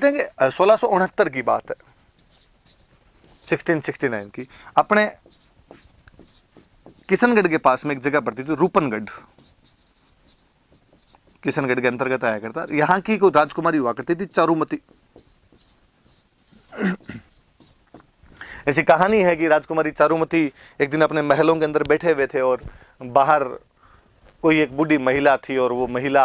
देखते हैं कि 1669 की बात है, 1669 की। अपने किशनगढ़ के पास में एक जगह पड़ती थी रूपनगढ़, किशनगढ़ के अंतर्गत आया करता। यहाँ की कोई राजकुमारी हुआ करती थी चारुमती। ऐसी कहानी है कि राजकुमारी चारुमती एक दिन अपने महलों के अंदर बैठे हुए थे और बाहर कोई एक बूढ़ी महिला थी और वो महिला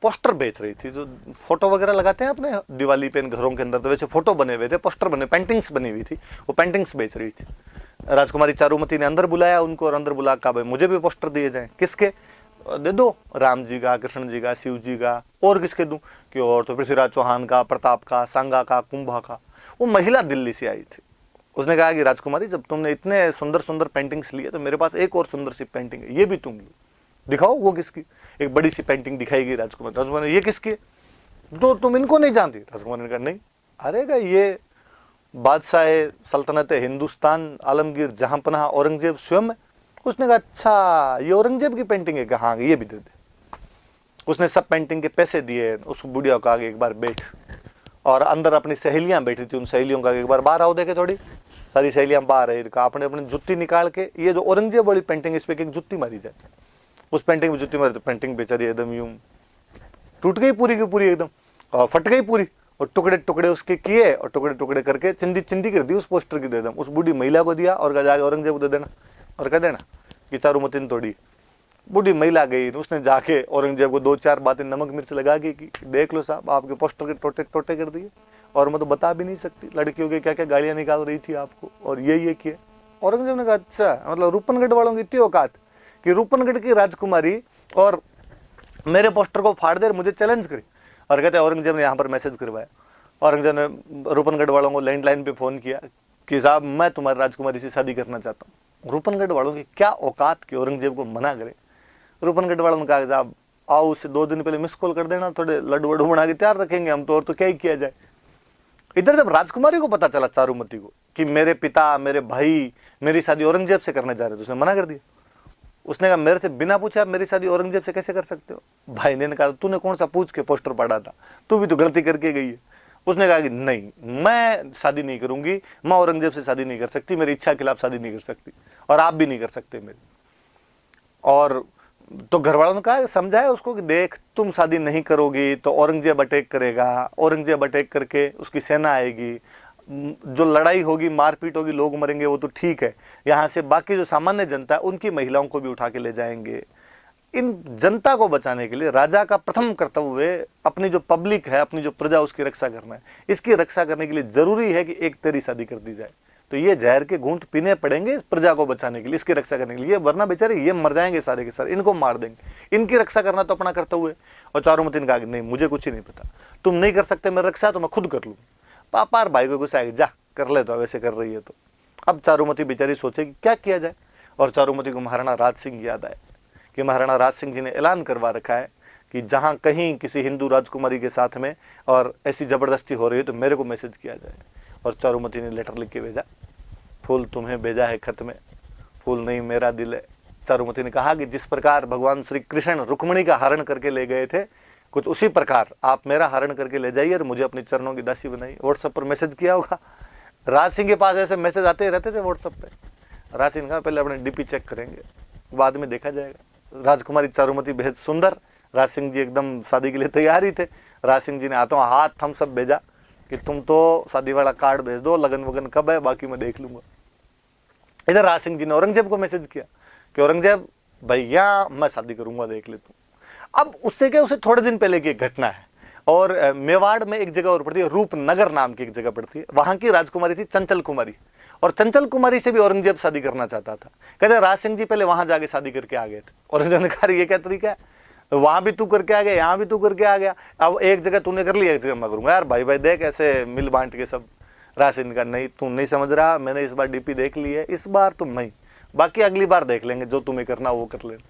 पोस्टर बेच रही थी, जो फोटो वगैरह लगाते हैं अपने दिवाली पे घरों के अंदर, तो वैसे फोटो बने हुए थे, पोस्टर बने, पेंटिंग्स बनी हुई थी, वो पेंटिंग्स बेच रही थी। राजकुमारी चारुमती ने अंदर बुलाया उनको और अंदर बुला कहा भाई मुझे भी पोस्टर दिए जाएं। किसके? दे दो, राम जी का, कृष्ण जी का, शिव जी का। और किसके दूं? कि और तो पृथ्वीराज चौहान का, प्रताप का, सांगा का, कुंभा का। वो महिला दिल्ली से आई थी। उसने कहा कि राजकुमारी जब तुमने इतने सुंदर सुंदर पेंटिंग्स लिए तो मेरे पास एक और सुंदर सी पेंटिंग है, ये भी तुम लो, दिखाओ। वो किसकी? एक बड़ी सी पेंटिंग दिखाई गई राजकुमारी। राजकुमारी ये किसकी? तो तुम इनको नहीं जानती? राजकुमारी ने कहा नहीं। अरे का ये बादशाह सल्तनत हिंदुस्तान आलमगीर जहांपनाह औरंगजेब स्वयं है। उसने कहा अच्छा ये औरंगजेब की पेंटिंग है? कहा ये भी दे दे। उसने सब पेंटिंग के पैसे दिए, उस बुढ़िया को आगे एक बार बैठ, और अंदर अपनी सहेलियां बैठी थी, उन सहेलियों का एक बार बाहर आओ देखे। थोड़ी सारी सहेलियां बाहर है, आपने अपनी जुत्ती निकाल के, ये जो औरंगजेब वाली पेंटिंग इस पे एक जुत्ती मारी जाए। उस पेंटिंग में जुत्ती मारी तो पेंटिंग बेचारी एकदम यूं टूट गई पूरी की पूरी, एकदम और फट गई पूरी, और टुकड़े टुकड़े उसके किए और टुकड़े टुकड़े करके चिंदी चिंदी कर दी उस पोस्टर की, दे दम उस बूढ़ी महिला को दिया और जाके औरंगजेब को दे देना और कह देना कि चारुमती ने तोड़ी। बूढ़ी महिला गई, उसने जाके औरंगजेब को 2-4 बातें नमक मिर्च लगा के कि देख लो साहब आपके पोस्टर के टोटे टोटे कर दिए, और मैं तो बता भी नहीं सकती लड़कियों के क्या क्या गालियां निकाल रही थी आपको, और ये किए। औरंगजेब ने कहा अच्छा, मतलब रूपनगढ़ वालों की इतनी औकात कि रूपनगढ़ की राजकुमारी और मेरे पोस्टर को फाड़ दे, मुझे चैलेंज करी। और कहते औरंगजेब ने यहाँ पर मैसेज करवाया। औरंगजेब ने रूपनगढ़ वालों को लैंडलाइन पे फोन किया कि साहब मैं तुम्हारी राजकुमारी से शादी करना चाहता हूँ। रूपनगढ़ वालों की क्या औकात कि औरंगजेब को मना करे। रूपनगढ़ वालों ने कहा साहब आओ, उससे 2 दिन पहले मिस कॉल कर देना, थोड़े लड्डू वड्डू बना के तैयार रखेंगे हम तो, और तो क्या ही किया जाए। इधर जब राजकुमारी को पता चला चारुमती को कि मेरे पिता मेरे भाई मेरी शादी औरंगजेब से करने जा रहे, तो उसने मना कर दिया। उसने कहा मेरे से बिना पूछे आप मेरी शादी औरंगजेब से कैसे कर सकते हो? भाई ने कहा तूने कौन सा पूछ के पोस्टर पढ़ा था, तू भी तो गलती करके गई है। उसने कहा कि नहीं मैं शादी नहीं करूंगी, मैं औरंगजेब से शादी नहीं कर सकती, मेरी इच्छा के खिलाफ शादी नहीं कर सकती, और आप भी नहीं कर सकते मेरी। और तो घर वालों ने कहा समझाया उसको कि देख तुम शादी नहीं करोगी तो औरंगजेब अटैक करेगा, औरंगजेब अटैक करके उसकी सेना आएगी, जो लड़ाई होगी मारपीट होगी लोग मरेंगे, वो तो ठीक है, यहाँ से बाकी जो सामान्य जनता है उनकी महिलाओं को भी उठा के ले जाएंगे। इन जनता को बचाने के लिए राजा का प्रथम कर्तव्य अपनी जो पब्लिक है, अपनी जो प्रजा, उसकी रक्षा करना है। इसकी रक्षा करने के लिए जरूरी है कि एक तेरी शादी कर दी जाए। तो ये जहर के घूंट पीने पड़ेंगे इस प्रजा को बचाने के लिए, इसकी रक्षा करने के लिए, वरना बेचारे ये मर जाएंगे सारे के सारे, इनको मार देंगे। इनकी रक्षा करना तो अपना कर्तव्य है। और चारुमती ने कहा नहीं मुझे कुछ ही नहीं पता, तुम नहीं कर सकते मेरी रक्षा तो मैं खुद कर लूँ। पापा और भाई को गुस्सा आएगी, जा कर ले, तो वैसे कर रही है तो। अब चारुमती बेचारी सोचेगी क्या किया जाए, और चारुमती को महाराणा राज सिंह याद आए कि महाराणा राज सिंह जी ने ऐलान करवा रखा है कि जहां कहीं किसी हिंदू राजकुमारी के साथ में और ऐसी जबरदस्ती हो रही है तो मेरे को मैसेज किया जाए। और चारुमती ने लेटर लिख के भेजा, फूल तुम्हें भेजा है खत में, फूल नहीं मेरा दिल है। चारुमती ने कहा कि जिस प्रकार भगवान श्री कृष्ण रुक्मिणी का हरण करके ले गए थे, कुछ उसी प्रकार आप मेरा हरण करके ले जाइए और मुझे अपने चरणों की दासी बनाइए। व्हाट्सएप पर मैसेज किया होगा। राज सिंह के पास ऐसे मैसेज आते ही रहते थे व्हाट्सएप पे। राज सिंह ने कहा पहले अपने डीपी चेक करेंगे, बाद में देखा जाएगा। राजकुमारी चारुमती बेहद सुंदर, राज सिंह जी एकदम शादी के लिए तैयार ही थे। राज सिंह जी ने हाथों हाथ थम्स अप भेजा कि तुम तो शादी वाला कार्ड भेज दो, लगन वगन कब है बाकी मैं देख लूंगा। इधर राज सिंह जी ने औरंगजेब को मैसेज किया कि औरंगजेब भैया मैं शादी करूंगा, देख ले तू। अब उससे क्या, उसे थोड़े दिन पहले की एक घटना है, और मेवाड़ में एक जगह और पड़ती है, रूपनगर नाम की एक जगह पड़ती है, वहां की राजकुमारी थी चंचल कुमारी, और चंचल कुमारी से भी औरंगजेब शादी करना चाहता था। कहते राज सिंह जी पहले वहां जाके शादी करके आ गए थे। औरंगजेब ने कहा ये क्या तरीका है, वहां भी तू करके आ गया, यहाँ भी तू करके आ गया, अब एक जगह तूने कर लिया एक जगह मैं करूंगा। यार भाई भाई देख ऐसे मिल बांट के सब। राज सिंह का नहीं तू नहीं समझ रहा, मैंने इस बार डीपी देख ली है, इस बार तुम नहीं, बाकी अगली बार देख लेंगे, जो तुम्हें करना वो कर लेना।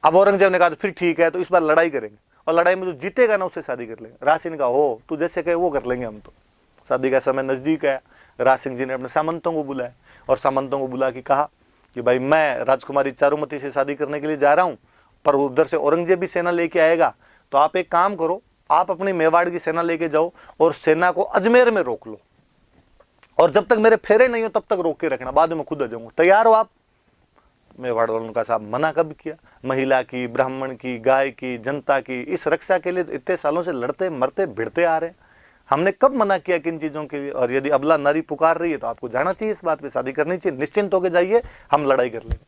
अब औरंगजेब ने कहा तो फिर ठीक है, तो इस बार लड़ाई करेंगे, और लड़ाई में जो जीतेगा ना उससे शादी कर लेंगे। राज सिंह ने कहा हो तू जैसे कहे वो कर लेंगे हम तो। शादी का समय नजदीक है। राज सिंह जी ने अपने सामंतों को बुलाया, और सामंतों को बुला के कहा कि भाई मैं राजकुमारी चारुमती से शादी करने के लिए जा रहा हूँ, पर उधर से औरंगजेब भी सेना लेके आएगा, तो आप एक काम करो आप अपनी मेवाड़ की सेना लेके जाओ और सेना को अजमेर में रोक लो, और जब तक मेरे फेरे नहीं हो तब तक रोक के रखना, बाद में खुद आ जाऊंगा। तैयार हो आप? मेवाड़ वालों का साहब मना कब किया? महिला की, ब्राह्मण की, गाय की, जनता की, इस रक्षा के लिए इतने सालों से लड़ते मरते भिड़ते आ रहे हैं, हमने कब मना किया किन चीजों के लिए? और यदि अबला नारी पुकार रही है तो आपको जाना चाहिए, इस बात पे शादी करनी चाहिए, निश्चिंत होकर जाइए, हम लड़ाई कर लेंगे।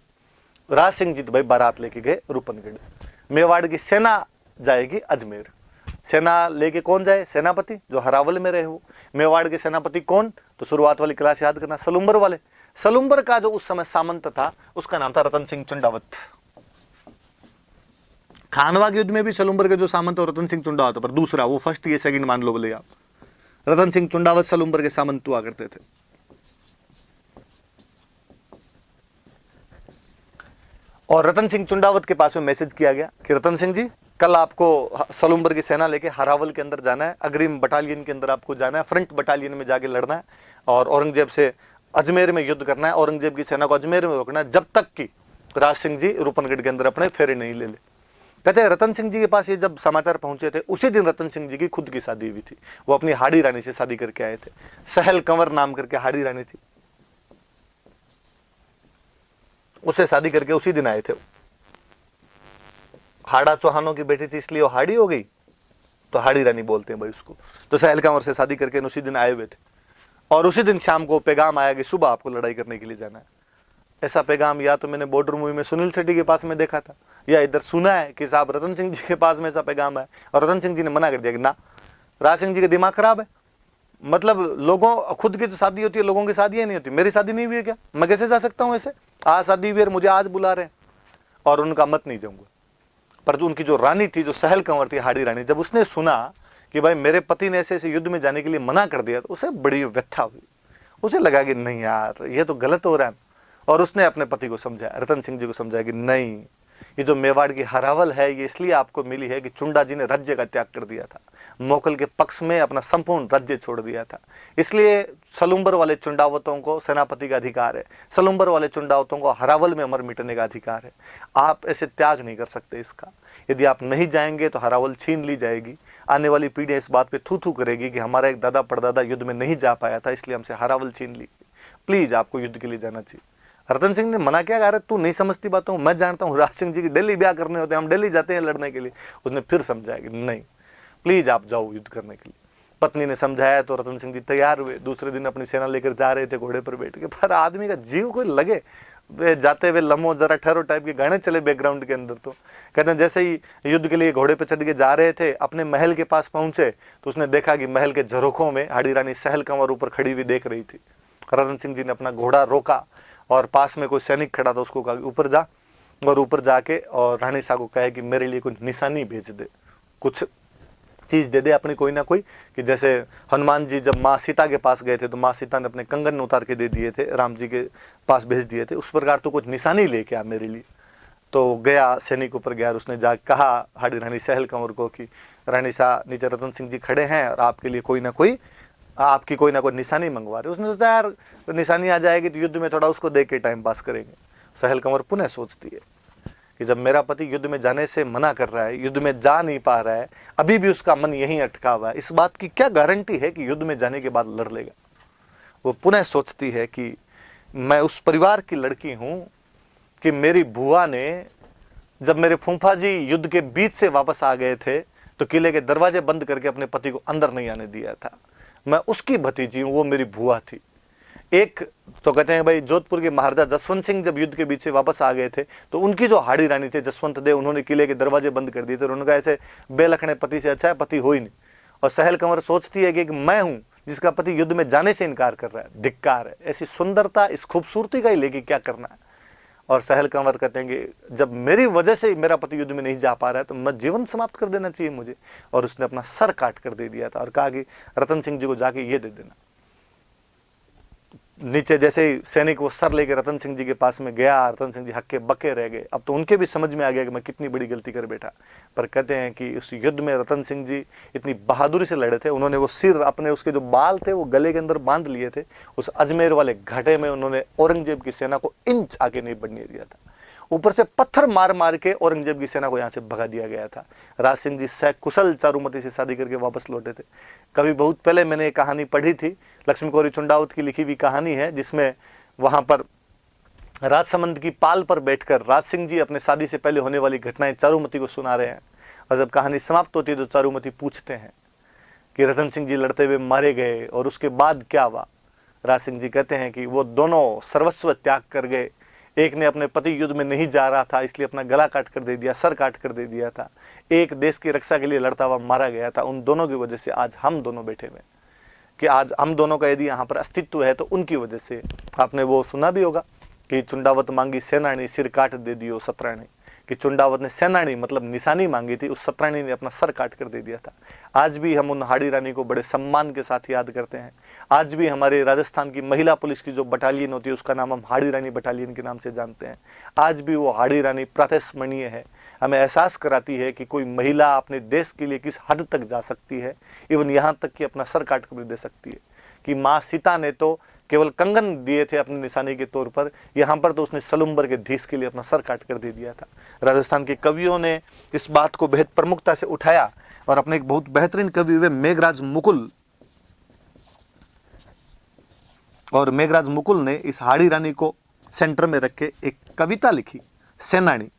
राज सिंह जी तो भाई बारात लेके गए रूपनगढ़, मेवाड़ की सेना जाएगी अजमेर। सेना लेके कौन जाए? सेनापति जो हरावल में रहे हो। मेवाड़ के सेनापति कौन? तो शुरुआत वाली क्लास याद करना, सलुम्बर वाले। सलुम्बर का जो उस समय सामंत था उसका नाम था रतन सिंह चुंडावत। खानवा के युद्ध में भी सलुम्बर के जो सामंत और रतन सिंह चुंडावत, पर दूसरा, वो फर्स्ट ये सेकंड मान लो बोले आप। रतन सिंह चुंडावत सलुम्बर के सामंत हुआ करते थे। और रतन सिंह चुंडावत के पास में मैसेज किया गया कि रतन सिंह जी, कल आपको सलुम्बर की सेना लेके हरावल के अंदर जाना है, अग्रिम बटालियन के अंदर आपको जाना है, फ्रंट बटालियन में जाके लड़ना है और औरंगजेब से अजमेर में युद्ध करना है, औरंगजेब की सेना को अजमेर में रोकना है, जब तक कि राज सिंह जी रूपनगढ़ के अंदर अपने फेरे नहीं ले ले। कहते हैं रतन सिंह जी के पास ये जब समाचार पहुंचे थे, उसी दिन रतन सिंह जी की खुद की शादी हुई थी। वो अपनी हाड़ी रानी से शादी करके आए थे, सहल कंवर नाम करके हाड़ी रानी थी, उससे शादी करके उसी दिन आए थे। हाड़ा चौहानों की बेटी थी इसलिए वो हाड़ी हो गई, तो हाड़ी रानी बोलते हैं भाई उसको। तो सहल कंवर से शादी करके उसी दिन आए हुए थे, और उसी दिन शाम को पैगाम आया कि सुबह आपको लड़ाई करने के लिए जाना है। ऐसा पैगाम या तो मैंने बॉर्डर मूवी में सुनील शेट्टी के पास में देखा था, या इधर सुना है कि साहब रतन सिंह जी के पास में ऐसा पैगाम है, और रतन सिंह जी ने मना कर दिया कि ना, राज सिंह जी का दिमाग खराब है। मतलब लोगों, खुद की तो शादी होती है, लोगों की शादी नहीं होती। मेरी शादी नहीं हुई है क्या? मैं कैसे जा सकता हूँ ऐसे? आज शादी हुई है, मुझे आज बुला रहे हैं और उनका मत नहीं जाऊंगा। पर जो उनकी जो रानी थी, जो सहल कंवर थी, हाड़ी रानी, जब उसने सुना कि भाई मेरे पति ने ऐसे ऐसे युद्ध में जाने के लिए मना कर दिया, तो उसे बड़ी व्यथा हुई। उसे लगा कि नहीं यार, ये तो गलत हो रहा है। और उसने अपने पति को समझाया, रतन सिंह जी को समझाया कि नहीं, ये जो मेवाड़ की हरावल है ये इसलिए आपको मिली है कि चुंडा जी ने राज्य का त्याग कर दिया था, मोकल के पक्ष में अपना संपूर्ण राज्य छोड़ दिया था। इसलिए सलुम्बर वाले चुंडावतों को सेनापति का अधिकार है, सलुम्बर वाले चुंडावतों को हरावल में अमर मिटने का अधिकार है। आप ऐसे त्याग नहीं कर सकते इसका। यदि आप नहीं जाएंगे तो हरावल छीन ली जाएगी। आने वाली पीढ़ियां इस बात पे थू थू करेगी कि हमारा एक दादा परदादा युद्ध में नहीं जा पाया था, इसलिए हमसे हरावल छीन ली। प्लीज आपको युद्ध के लिए जाना चाहिए। रतन सिंह ने मना किया, अरे तू नहीं समझती बातों, मैं जानता हूँ, राज सिंह जी की दिल्ली ब्याह करने होते हैं, हम दिल्ली जाते हैं लड़ने के लिए। उसने फिर समझाया कि नहीं, प्लीज आप जाओ युद्ध करने के लिए। पत्नी ने समझाया तो रतन सिंह जी तैयार हुए। दूसरे दिन अपनी सेना लेकर जा रहे थे घोड़े पर बैठ के, पर आदमी का जीव कोई लगे, वे जाते हुए लम्हो जरा ठहरो टाइप के गाने चले बैकग्राउंड के अंदर। तो कहते हैं जैसे ही युद्ध के लिए घोड़े पर चढ़ के जा रहे थे, अपने महल के पास पहुंचे तो उसने देखा कि महल के झरोखों में हाड़ी रानी सहल कंवर ऊपर खड़ी हुई देख रही थी। रतन सिंह जी ने अपना घोड़ा रोका और पास में कोई सैनिक खड़ा था, उसको कहा ऊपर जा, और ऊपर जाके और रानी साहब को कहे कि मेरे लिए कुछ निशानी भेज दे, कुछ चीज दे दे अपनी कोई ना कोई, कि जैसे हनुमान जी जब माँ सीता के पास गए थे तो माँ सीता ने अपने कंगन उतार के दे दिए थे, राम जी के पास भेज दिए थे, उस प्रकार तो कुछ निशानी लेके आ मेरे लिए। तो गया, सैनिक ऊपर गया, उसने जा कहा हाड़ी रानी सहल कंवर को कि रानी साहब नीचे रतन सिंह जी खड़े हैं और आपके लिए कोई ना कोई, आपकी कोई ना कोई निशानी मंगवा रहे। उसने सोचा यार निशानी आ जाएगी तो युद्ध में थोड़ा उसको देख के टाइम पास करेंगे। सहल कंवर पुनः सोचती है कि जब मेरा पति युद्ध में जाने से मना कर रहा है, युद्ध में जा नहीं पा रहा है, अभी भी उसका मन यहीं अटका हुआ है, इस बात की क्या गारंटी है कि युद्ध में जाने के बाद लड़ लेगा। वो पुनः सोचती है कि मैं उस परिवार की लड़की हूं कि मेरी बुआ ने, जब मेरे फूफा जी युद्ध के बीच से वापस आ गए थे तो किले के दरवाजे बंद करके अपने पति को अंदर नहीं आने दिया था। मैं उसकी भतीजी हूं, वो मेरी बुआ थी। एक तो कहते हैं भाई जोधपुर के महाराजा जसवंत सिंह जब युद्ध के बीच से वापस आ गए थे तो उनकी जो हाड़ी रानी थे जसवंत देव, उन्होंने किले के दरवाजे बंद कर दिए थे। उन्होंने कहा ऐसे बेलखने पति से अच्छा है पति हो ही नहीं। और सहल कंवर सोचती है कि मैं हूं जिसका पति युद्ध में जाने से इनकार कर रहा है, धिक्कार है। ऐसी सुंदरता, इस खूबसूरती का ही लेके क्या करना है। और सहल कंवर कहते हैं कि जब मेरी वजह से मेरा पति युद्ध में नहीं जा पा रहा है तो मैं जीवन समाप्त कर देना चाहिए मुझे। और उसने अपना सर काट कर दे दिया था और कहा कि रतन सिंह जी को जाके ये दे देना। नीचे जैसे ही सैनिक वो सर लेके रतन सिंह जी के पास में गया, रतन सिंह जी हक्के बक्के रह गए। अब तो उनके भी समझ में आ गया कि मैं कितनी बड़ी गलती कर बैठा। पर कहते हैं कि उस युद्ध में रतन सिंह जी इतनी बहादुरी से लड़े थे, उन्होंने वो सिर अपने, उसके जो बाल थे वो गले के अंदर बांध लिए थे। उस अजमेर वाले घाटे में उन्होंने औरंगजेब की सेना को इंच आगे नहीं बढ़ने दिया था। ऊपर से पत्थर मार मार के औरंगजेब की सेना को यहाँ से भगा दिया गया था। राज सिंह जी सकुशल चारुमती से शादी करके वापस लौटे थे। कभी बहुत पहले मैंने एक कहानी पढ़ी थी, लक्ष्मी कौरी चुंडावत की लिखी हुई कहानी है, जिसमें वहां पर राजसमंद की पाल पर बैठकर राज सिंह जी अपने शादी से पहले होने वाली घटनाएं चारुमती को सुना रहे हैं। और जब कहानी समाप्त होती है तो चारुमती पूछते हैं कि रतन सिंह जी लड़ते हुए मारे गए और उसके बाद क्या हुआ। राज सिंह जी कहते हैं कि वो दोनों सर्वस्व त्याग कर गए। एक ने अपने पति युद्ध में नहीं जा रहा था इसलिए अपना गला काट कर दे दिया, सर काट कर दे दिया था। एक देश की रक्षा के लिए लड़ता हुआ मारा गया था। उन दोनों की वजह से आज हम दोनों बैठे हुए, कि आज हम दोनों का यदि यहाँ पर अस्तित्व है तो उनकी वजह से। आपने वो सुना भी होगा कि चुंडावत मांगी सेनानी, सिर काट दे दियो सतरानी, कि चुंडावत ने सेनानी मतलब निशानी मांगी थी, उस सतरानी ने अपना सर काट कर दे दिया था। आज भी हम उन हाड़ी रानी को बड़े सम्मान के साथ याद करते हैं। आज भी हमारे राजस्थान की महिला पुलिस की जो बटालियन होती है उसका नाम हम हाड़ी रानी बटालियन के नाम से जानते हैं। आज भी वो हाड़ी रानी प्रातस्मरणीय है, हमें एहसास कराती है कि कोई महिला अपने देश के लिए किस हद तक जा सकती है, इवन यहाँ तक कि अपना सर काट कर दे सकती है। कि माँ सीता ने तो केवल कंगन दिए थे अपनी निशानी के तौर पर, यहाँ पर तो उसने सलुम्बर के धीस के लिए अपना सर काट कर दे दिया था। राजस्थान के कवियों ने इस बात को बेहद प्रमुखता से उठाया और अपने एक बहुत बेहतरीन कवि हुए मेघराज मुकुल, और मेघराज मुकुल ने इस हाड़ी रानी को सेंटर में रख के एक कविता लिखी, सेनानी।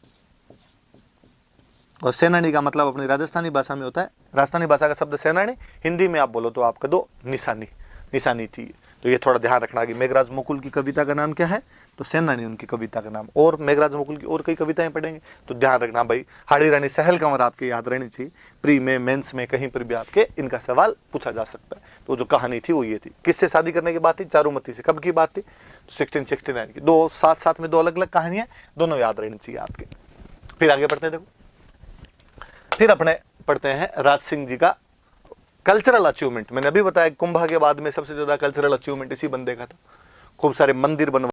और सेनानी का मतलब अपनी राजस्थानी भाषा में होता है, राजस्थानी भाषा का शब्द सेनानी, हिंदी में आप बोलो तो आप कह दो निशानी, निशानी थी। तो ये थोड़ा ध्यान रखना कि मेघराज मुकुल की कविता का नाम क्या है, तो सेनानी उनकी कविता का नाम। और मेघराज मुकुल की और कई कविताएं पढ़ेंगे तो ध्यान रखना भाई, हाड़ी रानी सहल कंवर आपके याद रहनी चाहिए। प्री में, मेंस में, कहीं पर भी आपके इनका सवाल पूछा जा सकता है। तो जो कहानी थी वो ये थी। किससे शादी करने की बात थी? चारुमती से। कब की बात थी? 1669 की। दो साथ साथ में दो अलग अलग कहानियां, दोनों याद रहनी चाहिए आपके। फिर आगे बढ़ते हैं, देखो फिर अपने पढ़ते हैं राज सिंह जी का कल्चरल अचीवमेंट। मैंने अभी बताया कुंभा के बाद में सबसे ज्यादा कल्चरल अचीवमेंट इसी बंदे का था। खूब सारे मंदिर बनवा